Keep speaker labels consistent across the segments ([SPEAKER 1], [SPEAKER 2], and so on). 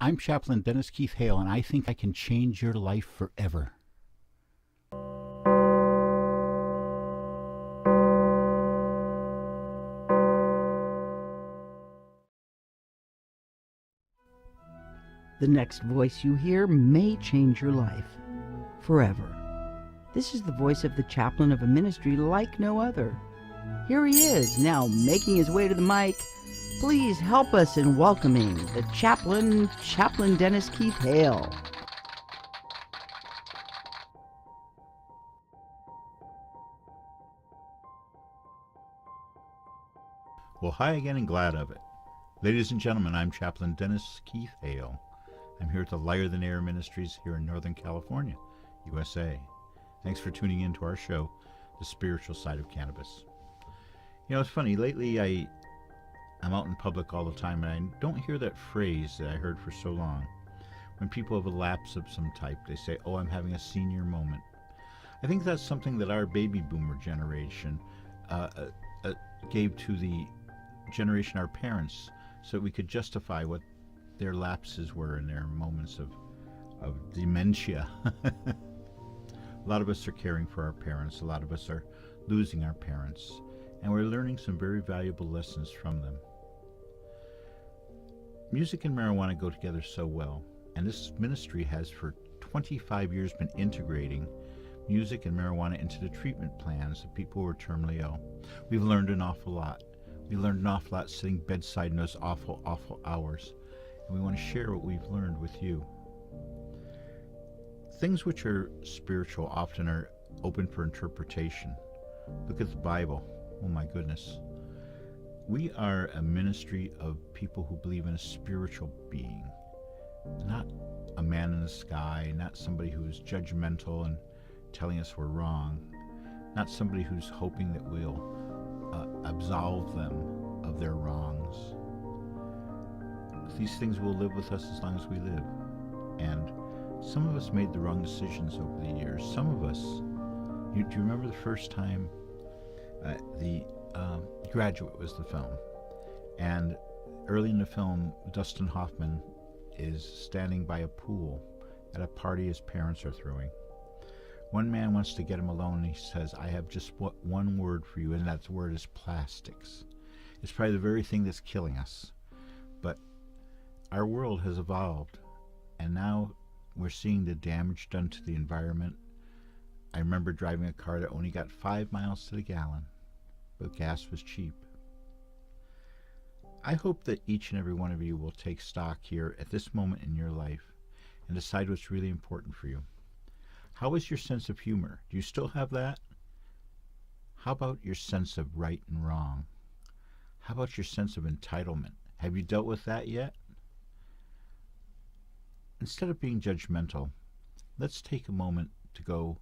[SPEAKER 1] I'm Chaplain Dennis Keith Hale, and I think I can change your life forever.
[SPEAKER 2] The next voice you hear may change your life forever. This is the voice of the chaplain of a ministry like no other. Here he is, now making his way to the mic. Please help us in welcoming the chaplain, Chaplain Dennis Keith Hale.
[SPEAKER 1] Well, hi again and glad of it. Ladies and gentlemen, I'm Chaplain Dennis Keith Hale. I'm here at the Lighter Than Air Ministries here in Northern California, USA. Thanks for tuning in to our show, The Spiritual Side of Cannabis. You know, it's funny, lately I'm out in public all the time and I don't hear that phrase that I heard for so long. When people have a lapse of some type, they say, oh, I'm having a senior moment. I think that's something that our baby boomer generation gave to the generation, our parents, so that we could justify what their lapses were and their moments of dementia. A lot of us are caring for our parents. A lot of us are losing our parents. And we're learning some very valuable lessons from them. Music and marijuana go together so well. And this ministry has for 25 years been integrating music and marijuana into the treatment plans of people who are terminally ill. We've learned an awful lot. We learned an awful lot sitting bedside in those awful, awful hours. And we want to share what we've learned with you. Things which are spiritual often are open for interpretation. Look at the Bible. Oh my goodness. We are a ministry of people who believe in a spiritual being. Not a man in the sky, not somebody who's judgmental and telling us we're wrong. Not somebody who's hoping that we'll absolve them of their wrongs. These things will live with us as long as we live. And some of us made the wrong decisions over the years. Some of us, do you remember the first time the Graduate was the film? And early in the film, Dustin Hoffman is standing by a pool at a party his parents are throwing. One man wants to get him alone and he says, I have just one word for you, and that word is plastics. It's probably the very thing that's killing us. But our world has evolved, and now we're seeing the damage done to the environment. I remember driving a car that only got 5 miles to the gallon, but gas was cheap. I hope that each and every one of you will take stock here at this moment in your life and decide what's really important for you. How is your sense of humor? Do you still have that? How about your sense of right and wrong? How about your sense of entitlement? Have you dealt with that yet? Instead of being judgmental, let's take a moment to go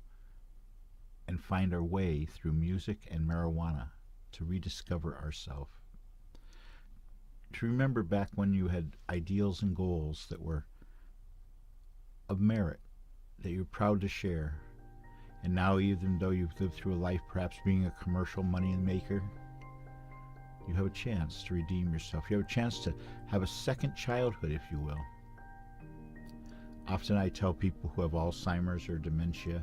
[SPEAKER 1] and find our way through music and marijuana to rediscover ourselves. To remember back when you had ideals and goals that were of merit, that you're proud to share. And now, even though you've lived through a life perhaps being a commercial money maker, you have a chance to redeem yourself. You have a chance to have a second childhood, if you will. Often I tell people who have Alzheimer's or dementia,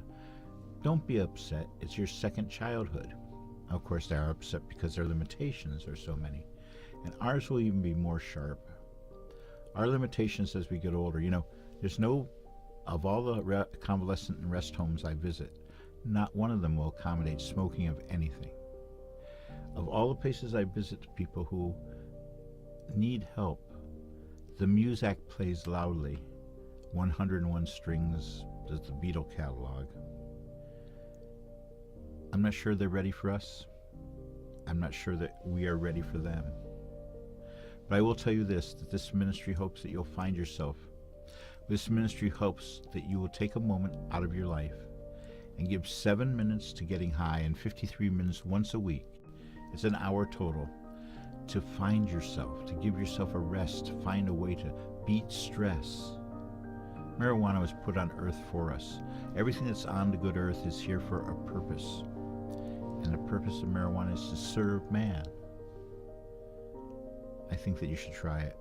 [SPEAKER 1] don't be upset. It's your second childhood. Of course, they are upset because their limitations are so many. And ours will even be more sharp. Our limitations as we get older, you know, there's no, of all the convalescent and rest homes I visit, not one of them will accommodate smoking of anything. Of all the places I visit people who need help, the Muzak plays loudly. 101 strings, does the Beatle catalog. I'm not sure they're ready for us. I'm not sure that we are ready for them. But I will tell you this, that this ministry hopes that you'll find yourself. This ministry hopes that you will take a moment out of your life and give 7 minutes to getting high and 53 minutes once a week. It's an hour total to find yourself, to give yourself a rest, to find a way to beat stress. Marijuana was put on earth for us. Everything that's on the good earth is here for a purpose. And the purpose of marijuana is to serve man. I think that you should try it.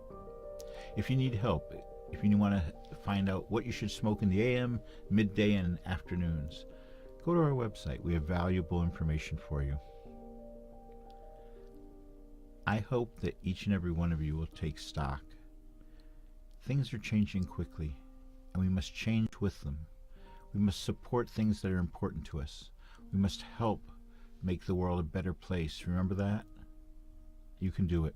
[SPEAKER 1] If you need help, If you want to find out what you should smoke in the AM, midday, and afternoons, go to our website. We have valuable information for you. I hope that each and every one of you will take stock. Things are changing quickly, and we must change with them. We must support things that are important to us. We must help make the world a better place. Remember that? You can do it.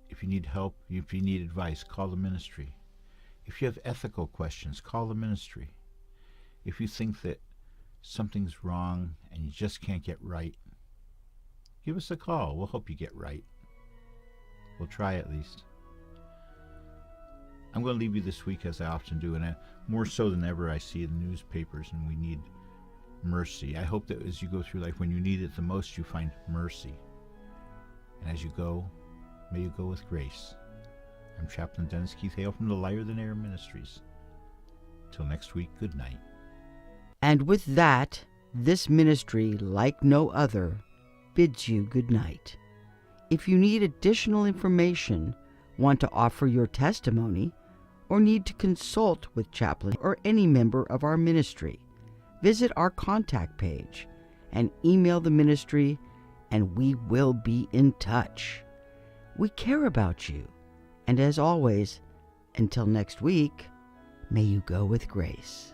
[SPEAKER 1] If you need help, if you need advice, call the ministry. If you have ethical questions, call the ministry. If you think that something's wrong and you just can't get right, give us a call. We'll help you get right. We'll try at least. I'm going to leave you this week, as I often do, and more so than ever I see in the newspapers, and we need mercy. I hope that as you go through life, when you need it the most, you find mercy. And as you go, may you go with grace. I'm Chaplain Dennis Keith Hale from the Lighter Than Air Ministries. Till next week, good night.
[SPEAKER 2] And with that, this ministry, like no other, bids you good night. If you need additional information, want to offer your testimony, or need to consult with Chaplain or any member of our ministry, visit our contact page and email the ministry, and we will be in touch. We care about you, and as always, until next week, may you go with grace.